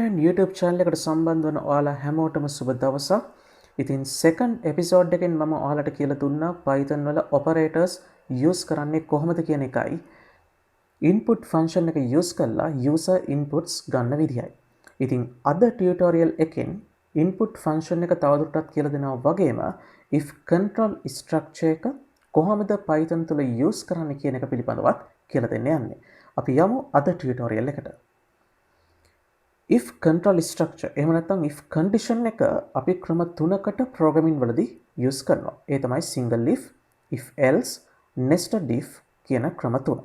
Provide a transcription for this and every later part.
Python YouTube channel එකට සම්බන්ධ වන ඔයාලා හැමෝටම සුබ දවසක්. ඉතින් second episode එකෙන් මම ඔයාලට කියලා දුන්නා Python වල operators use කරන්නේ කොහොමද කියන එකයි. input function එක use කරලා user inputs ගන්න විදියයි. ඉතින් අද tutorial එකෙන් input function එක තවදුරටත් කියලා දෙනවා වගේම if control structure එක කොහොමද Python තුල use කරන්න කියන එක පිළිබඳවත් කියලා දෙන්න යන්නේ. අපි යමු අද tutorial එකට. if control structure එහෙම නැත්නම් if condition එක අපි ක්‍රම තුනකට programming වලදී use කරනවා. ඒ තමයි single if else, nested if කියන ක්‍රම තුන.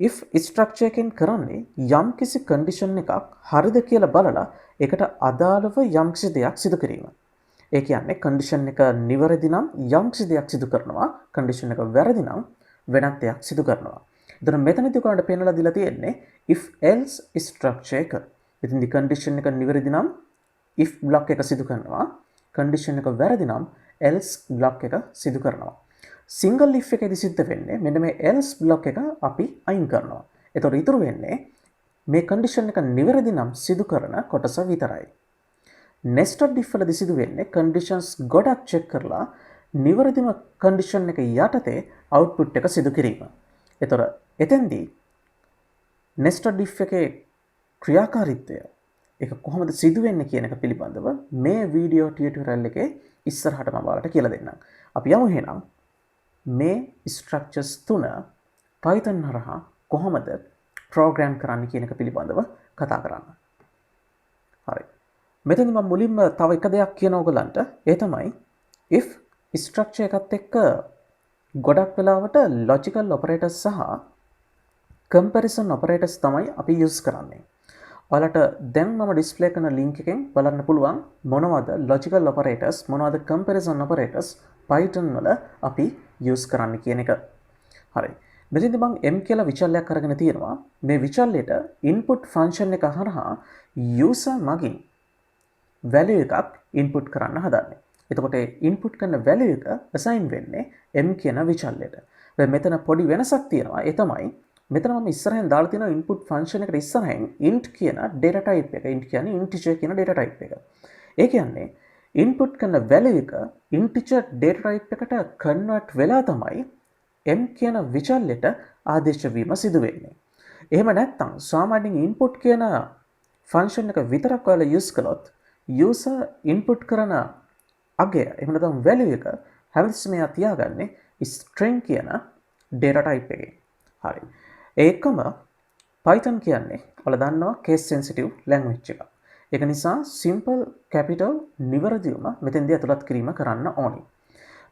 if structure එකෙන් කරන්නේ යම්කිසි condition එකක් හරිද කියලා බලලා ඒකට අදාළව යම්කිසි දෙයක් සිදු කිරීම. ඒ කියන්නේ condition එක නිවැරදි නම් යම්කිසි දෙයක් සිදු කරනවා, condition එක වැරදි නම් වෙනත් දෙයක් සිදු කරනවා. එතන මෙතනදී ඔයාලට පේනලා දීලා තියෙන්නේ if else structure එක. ඉතින් the condition එක නිවැරදි නම් if block එක සිදු කරනවා, condition එක වැරදි නම් else block එක සිදු කරනවා. single if එකේදී සිද්ධ වෙන්නේ මෙන්න මේ else block එක අපි අයින් කරනවා. එතකොට ඉතුරු වෙන්නේ මේ condition එක නිවැරදි නම් සිදු කරන කොටස විතරයි. nested if වලදී සිදු වෙන්නේ conditions ගොඩක් check කරලා නිවැරදිම condition එක යටතේ output එක සිදු කිරීම. එතකොට එතෙන්දී nested if එකේ ක්‍රියාකාරීත්වය ඒක කොහොමද සිදු වෙන්නේ කියන එක පිළිබඳව මේ වීඩියෝ ටියුටෝරියල් එකේ ඉස්සරහට මම ඔයාලට කියලා දෙන්නම්. අපි යමු එහෙනම් මේ ස්ට්‍රක්චර්ස් තුන Python හරහා කොහොමද ප්‍රෝග්‍රෑම් කරන්න කියන එක පිළිබඳව කතා කරන්න. හරි. මෙතන මම මුලින්ම තව එක දෙයක් කියන ඕගලන්ට ඒ තමයි if ස්ට්‍රක්චර් එකත් එක්ක ගොඩක් වෙලාවට logical operators සහ comparison operators තමයි අපි use කරන්නේ. ඔයාලට දැන් මම ඩිස්ප්ලේ කරන ලින්ක් එකෙන් බලන්න පුළුවන් මොනවද logical operators මොනවද comparison operators Python වල අපි use කරන්න කියන එක. හරි. මෙතනදී මම m කියලා විචල්යක් අරගෙන තියෙනවා. මේ විචල්යට input function එක හරහා user මගින් value එකක් input කරන්න හදන්නේ. එතකොට input කරන value එක assign වෙන්නේ m කියන විචල්යට. දැන් මෙතන පොඩි වෙනසක් තියෙනවා. ඒ තමයි මෙතන මම ඉස්සරහෙන් දාලා තියෙන input function එකට ඉස්සරහින් int කියන data type එක. int කියන්නේ integer කියන data type එක. ඒ කියන්නේ input කරන value එක integer data type එකට convert වෙලා තමයි m කියන විචල්යට ආදේශ වීම සිදු වෙන්නේ. එහෙම නැත්නම් සාමාන්‍යයෙන් input කියන function එක විතරක් ඔයාලා use කළොත් user input කරන අගය එහෙම නැත්නම් value එක හැමතිස්සෙම එයා තියාගන්නේ string කියන data type එකේ. හරි. ඒකම Python කියන්නේ ඔයාලා දන්නවා case sensitive language එකක්. ඒක නිසා simple capital නිවැරදිවම මෙතෙන්දී අතුලත් කිරීම කරන්න ඕනි.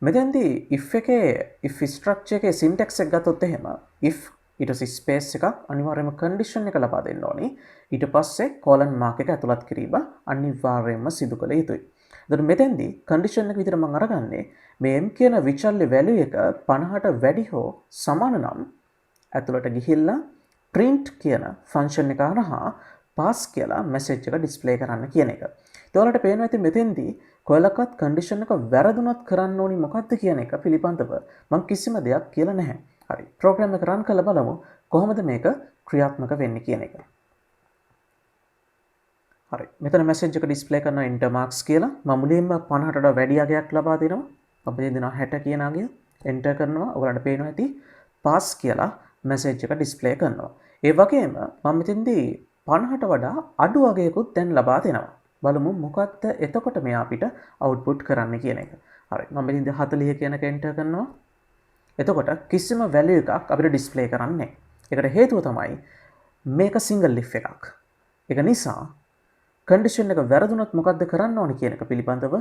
මෙතෙන්දී if එකේ if structure එකේ syntax එක ගත්තොත් එහෙම if ඊට පස්සේ space එකක් අනිවාර්යයෙන්ම condition එක ලබා දෙන්න ඕනි. ඊට පස්සේ colon mark එක අතුලත් කිරීම අනිවාර්යයෙන්ම සිදු කළ යුතුයි. එතකොට මෙතෙන්දී condition එක විතර මම අරගන්නේ මේ m කියන විචල්්‍ය value එක 50ට වැඩි හෝ සමාන නම් ඇතුළට ගිහිල්ලා print කියන function එක හරහා pass කියලා message එක display කරන්න කියන එක. ඒතකොට පේනවා ඉතින් මෙතෙන්දී කොහලකත් condition එක වැරදුනොත් කරන්න ඕනි මොකක්ද කියන එක පිළිබඳව මම කිසිම දෙයක් කියලා නැහැ. හරි. program එක run කරලා බලමු කොහොමද මේක ක්‍රියාත්මක වෙන්නේ කියන එක. හරි. මෙතන message එක display කරන enter marks කියලා මම මුලින්ම 50ට වඩා වැඩි අගයක් ලබා දෙනවා. අපි දෙනවා 60 කියන අගය enter කරනවා. ඔයාලට පේනවා ඇති pass කියලා message එක display කරනවා. ඒ වගේම මම මෙතෙන්දී 50ට වඩා අඩු අගයකුත් දැන් ලබා දෙනවා. බලමු මොකක්ද එතකොට මෙයා අපිට output කරන්න කියන එක. හරි. මම මෙතෙන්දී 40 කියන එක enter කරනවා. එතකොට කිසිම value එකක් අපිට display කරන්නේ නැහැ. ඒකට හේතුව තමයි මේක single if එකක්. ඒක නිසා condition එක වැරදුනොත් මොකක්ද කරන්න ඕනේ කියන එක පිළිබඳව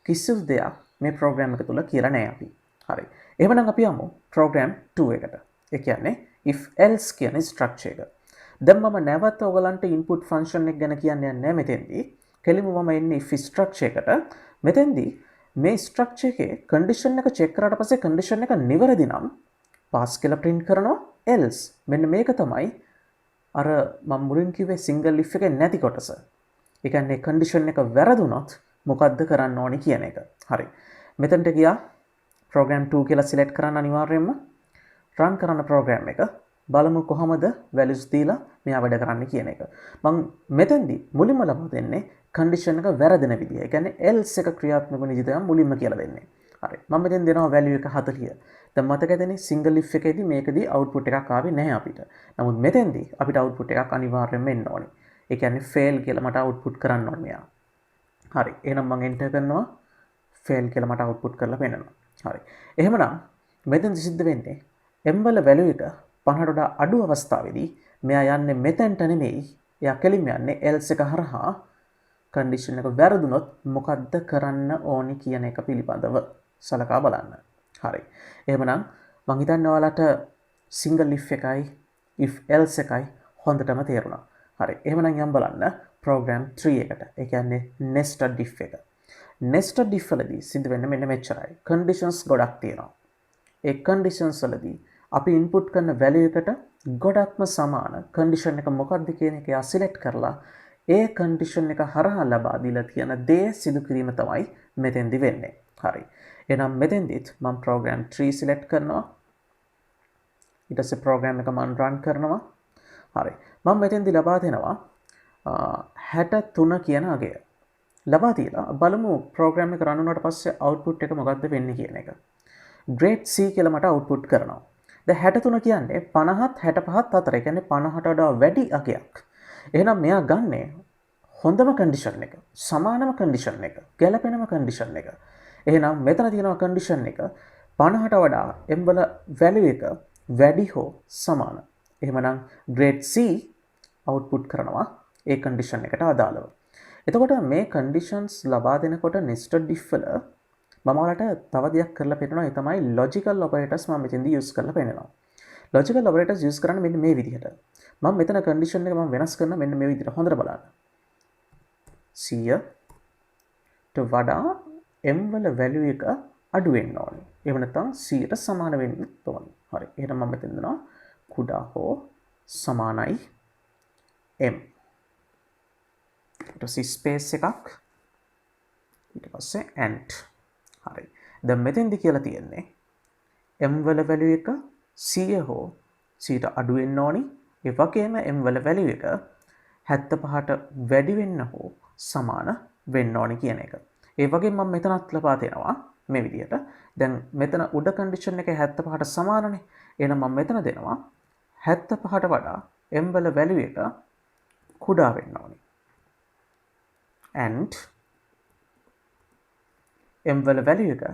කිසිදු දෙයක් මේ program එක තුල කියලා නැහැ අපි. හරි. එහෙනම් අපි යමු program 2 එකට. ඒ කියන්නේ if else කියන structure එක. දැන් මම නැවත ඔයගලන්ට input function එක ගැන කියන්න යන්නේ නැහැ මෙතෙන්දී. කෙලින්ම මම එන්නේ if structure එකට. මෙතෙන්දී මේ structure එකේ condition එක check කරාට පස්සේ condition එක නිවැරදි නම් pass කියලා print කරනවා else. මෙන්න මේක තමයි අර මම මුලින් කිව්වේ single if එකේ නැති කොටස. ඒ කියන්නේ condition එක වැරදුනොත් මොකද්ද කරන්න ඕනි කියන එක. හරි. මෙතනට ගියා program 2 කියලා select කරන්න අනිවාර්යයෙන්ම run කරන program එක බලමු කොහොමද values දීලා මෙයා වැඩ කරන්නේ කියන එක. මම මෙතෙන්දී මුලින්ම ලබා දෙන්නේ කන්ඩිෂන් එක වැරදෙන විදිය. ඒ කියන්නේ else එක ක්‍රියාත්මක වෙන විදිය තමයි මුලින්ම කියලා දෙන්නේ. හරි. මම මෙතෙන් දෙනවා value එක 40. දැන් මතකද single if එකේදී මේකදී output එකක් ආවේ නැහැ අපිට. නමුත් මෙතෙන්දී අපිට output එකක් අනිවාර්යයෙන්ම එන්න ඕනේ. ඒ කියන්නේ fail කියලා මට output කරන්න ඕනේ මෙයා. හරි. එහෙනම් මම enter කරනවා fail කියලා මට output කරලා පෙන්නනවා. හරි. එහෙමනම් මෙතෙන්දි සිද්ධ වෙන්නේ m වල value එක 50ට වඩා අඩු අවස්ථාවේදී මෙයා යන්නේ මෙතෙන්ට නෙමෙයි. එයා කෙලින්ම යන්නේ else එක හරහා condition එක වැරදුනොත් මොකද්ද කරන්න ඕනි කියන එක පිළිබඳව සලකා බලන්න. හරි. එහෙමනම් මං හිතන්නේ ඔයාලට single if එකයි if else එකයි හොඳටම තේරුණා. හරි. එහෙමනම් යම් බලන්න program 3 එකට. ඒ කියන්නේ nested if එක. nested if වලදී සිද්ධ වෙන්නේ මෙන්න මෙච්චරයි. conditions ගොඩක් තියෙනවා. ඒ conditions වලදී අපි input කරන value එකට ගොඩක්ම සමාන condition එක මොකක්ද කියන එක යා select කරලා ඒ condition එක හරහා ලබා දීලා තියෙන දේ සිදු කිරීම තමයි මෙතෙන්දි වෙන්නේ. හරි. එහෙනම් මෙතෙන්දිත් මම program 3 select කරනවා. ඊට පස්සේ program එක මම run කරනවා. හරි. මම මෙතෙන්දි ලබා දෙනවා 63 කියන අගය. ලබා දීලා බලමු program එක run වුණාට පස්සේ output එක මොකක්ද වෙන්නේ කියන එක. grade C කියලා මට output කරනවා. දැන් 63 කියන්නේ 50ත් 65ත් අතර. ඒ කියන්නේ 50ට වඩා වැඩි අගයක්. එහෙනම් මෙයා ගන්නේ හොඳම condition එක, සමානම condition එක, ගැළපෙනම condition එක. එහෙනම් මෙතන තියෙනවා condition එක 50ට වඩා m වල value එක වැඩි හෝ සමාන. එහෙමනම් grade C output කරනවා ඒ condition එකට අදාළව. එතකොට මේ conditions ලබා දෙනකොට nested if වල මම ඔයාලට තව දෙයක් කරලා පෙන්නනවා. ඒ තමයි logical operators මම මෙතෙන්දී use කරලා පෙන්නනවා. logical operators use කරන්නේ මෙන්න මේ විදිහට. මම මෙතන condition එක මම වෙනස් කරන මෙන්න මේ විදිහට හොඳට බලන්න. 100ට වඩා m වල value එක අඩු වෙන්න ඕනේ. එහෙම නැත්නම් 100ට සමාන වෙන්න ඕනේ. හරි. එහෙනම් මම මෙතන දෙනවා කුඩා හෝ සමානයි m. ඊට පස්සේ ස්පේස් එකක්. ඊට පස්සේ and. හරි. දැන් මෙතෙන්දි කියලා තියෙන්නේ m වල value එක 100 හෝ 100ට අඩු වෙන්න ඕනි. ඒ වගේම m වල value එක 75ට වැඩි වෙන්න හෝ සමාන වෙන්න ඕනි කියන එක. ඒ වගේම මම මෙතනත් ලබා දෙනවා මේ විදිහට. දැන් මෙතන උඩ condition එක 75ට සමානනේ. එහෙනම් මම මෙතන දෙනවා 75ට වඩා m වල value එක කුඩා වෙන්න ඕනි. and m වල value එක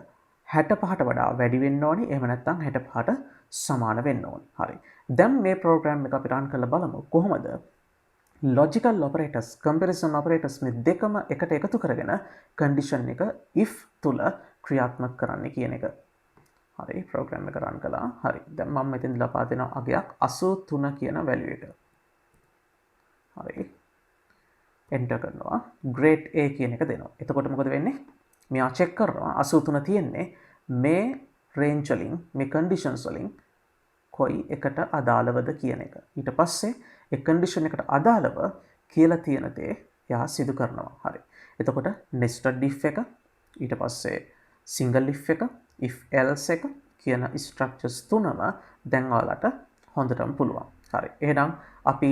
65ට වඩා වැඩි වෙන්න ඕනි. එහෙම නැත්නම් 65ට සමාන වෙන්න ඕනි. හරි. දැන් මේ program එක අපි run කරලා බලමු කොහොමද logical operators, comparison operators මේ දෙකම එකට එකතු කරගෙන condition එක if තුල ක්‍රියාත්මක කරන්න කියන එක. හරි. program එක run කළා. හරි. දැන් මම මෙතෙන් ලබා දෙන අගයක් 83 කියන value එක. හරි. enter කරනවා. grade A කියන එක දෙනවා. එතකොට මොකද වෙන්නේ? මෙයා check කරනවා 83 තියෙන්නේ මේ range වලින්, මේ conditions වලින් කොයි එකට අදාළවද කියන එක. ඊට පස්සේ ඒ condition එකට අදාළව කියලා තියෙන දේ එයා සිදු කරනවා. හරි. එතකොට nested if එක, ඊට පස්සේ single if එක, if else එක කියන structures තුනම දැන් ඔයාලට හොඳටම පුළුවන්. හරි. එහෙනම් අපි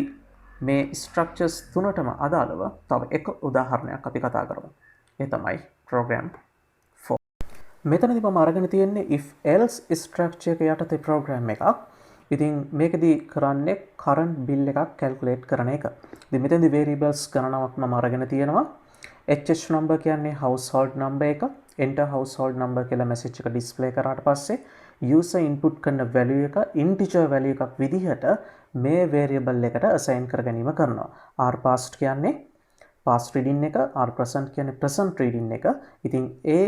මේ structures තුනටම අදාළව තව එක උදාහරණයක් අපි කතා කරමු. ඒ තමයි program 4. මෙතනදී මම අරගෙන තියෙන්නේ if else structure එක යටතේ program එකක්. ඉතින් මේකදී කරන්නේ current bill එකක් calculate කරන එක. ඉතින් මෙතෙන්දී variables ගණනාවක් මම අරගෙන තියෙනවා. HH number කියන්නේ household number එක. enter household number කියලා message එක display කරාට පස්සේ user input කරන value එක integer value එකක් විදිහට මේ variable එකට assign කර ගැනීම කරනවා. r past කියන්නේ past reading එක, r present කියන්නේ present reading එක. ඉතින් ඒ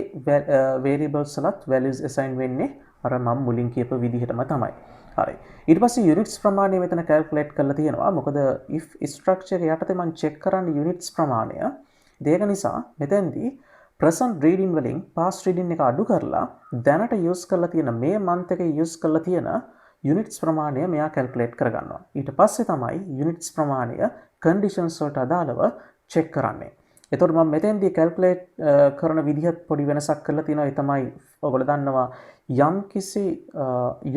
variables වලත් values assign වෙන්නේ අර මම මුලින් කියපු විදිහටම තමයි. හරි. ඊට පස්සේ units ප්‍රමාණය මෙතන calculate කරලා තියෙනවා. මොකද if structure යටතේ මම check කරන්නේ units ප්‍රමාණය. ඒක නිසා මෙතෙන්දී present reading වලින් past reading එක අඩු කරලා දැනට use කරලා තියෙන මේ month එකේ use කරලා තියෙන units ප්‍රමාණය මෙයා calculate කරගන්නවා. ඊට පස්සේ තමයි units ප්‍රමාණය conditions වලට අදාළව check කරන්නේ. එතකොට මම මෙතෙන්දී calculate කරන විදිහත් පොඩි වෙනසක් කරලා තියෙනවා. ඒ තමයි ඔයගොල්ලෝ දන්නවා යම් කිසි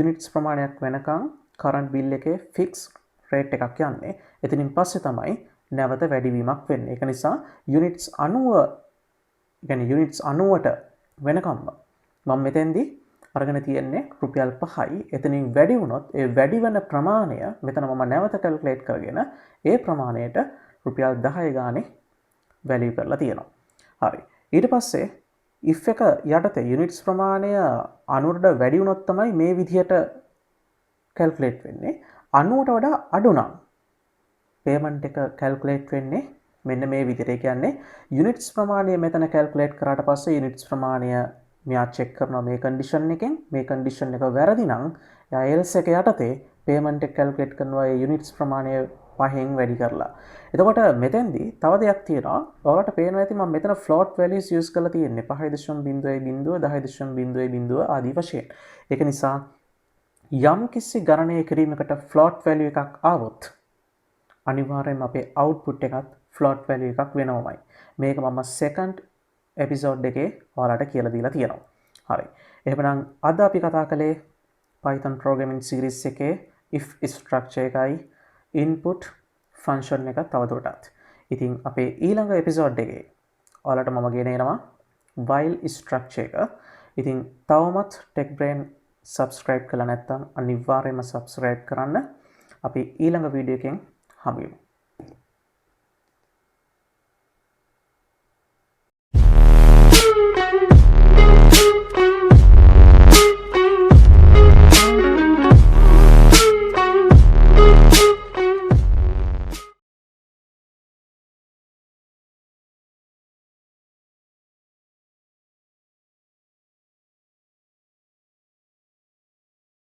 units ප්‍රමාණයක් වෙනකන් current bill එකේ fixed රේට් එකක් යන්නේ. එතනින් පස්සේ තමයි නැවත වැඩිවීමක් වෙන්නේ. ඒක නිසා යුනිට්ස් 90 يعني යුනිට්ස් 90ට වෙනකම්ම මම මෙතෙන්දී අරගෙන තියෙන්නේ රුපියල් 5යි. එතනින් වැඩි වුණොත් ඒ වැඩි වෙන ප්‍රමාණය මෙතන මම නැවත කැල්කියුලේට් කරගෙන ඒ ප්‍රමාණයට රුපියල් 10 ගානේ වැලියු කරලා තියෙනවා. හරි. ඊට පස්සේ if එක යටතේ යුනිට්ස් ප්‍රමාණය 90ට වැඩි වුණොත් තමයි මේ විදිහට කැල්කියුලේට් වෙන්නේ. 90ට වඩා අඩු නම් පේමන්ට් එක කැල්කියුලේට් වෙන්නේ මෙන්න මේ විදිහට. ඒ කියන්නේ යුනිට්ස් ප්‍රමාණය මෙතන කැල්කියුලේට් කරාට පස්සේ යුනිට්ස් ප්‍රමාණය මෙයා චෙක් කරනවා මේ කන්ඩිෂන් එකෙන්. මේ කන්ඩිෂන් එක වැරදි නම් එයා එල්ස් එක යටතේ පේමන්ට් එක කැල්කියුලේට් කරනවා ඒ යුනිට්ස් ප්‍රමාණය 5න් වැඩි කරලා. එතකොට මෙතෙන්දී තව දෙයක් තියෙනවා. ඔයාලට පේනවා ඇති මම මෙතන ෆ්ලෝට් වැලියුස් යූස් කරලා තියෙන්නේ 5.0 10.0 ආදී වශයෙන්. ඒක නිසා යම් කිසි ගණනය කිරීමකට ෆ්ලෝට් වැලියු එකක් ආවොත් අනිවාර්යයෙන්ම අපේ අවුට්පුට් එකත් ෆ්ලෝට් වැලියු එකක් වෙනවමයි. මේක මම සෙකන්ඩ් එපිසෝඩ් එකේ ඔයාලට කියලා දීලා තියෙනවා. හරි. එහෙනම් අද අපි කතා කළේ Python programming series එකේ if structure එකයි input function එක තවදුරටත්. ඉතින් අපේ ඊළඟ එපිසෝඩ් එකේ ඔයාලට මම ගෙන එනවා while structure එක. ඉතින් තවමත් tech brain subscribe කළා නැත්නම් අනිවාර්යයෙන්ම subscribe කරන්න. අපි ඊළඟ වීඩියෝ එකෙන් හමු වෙමු.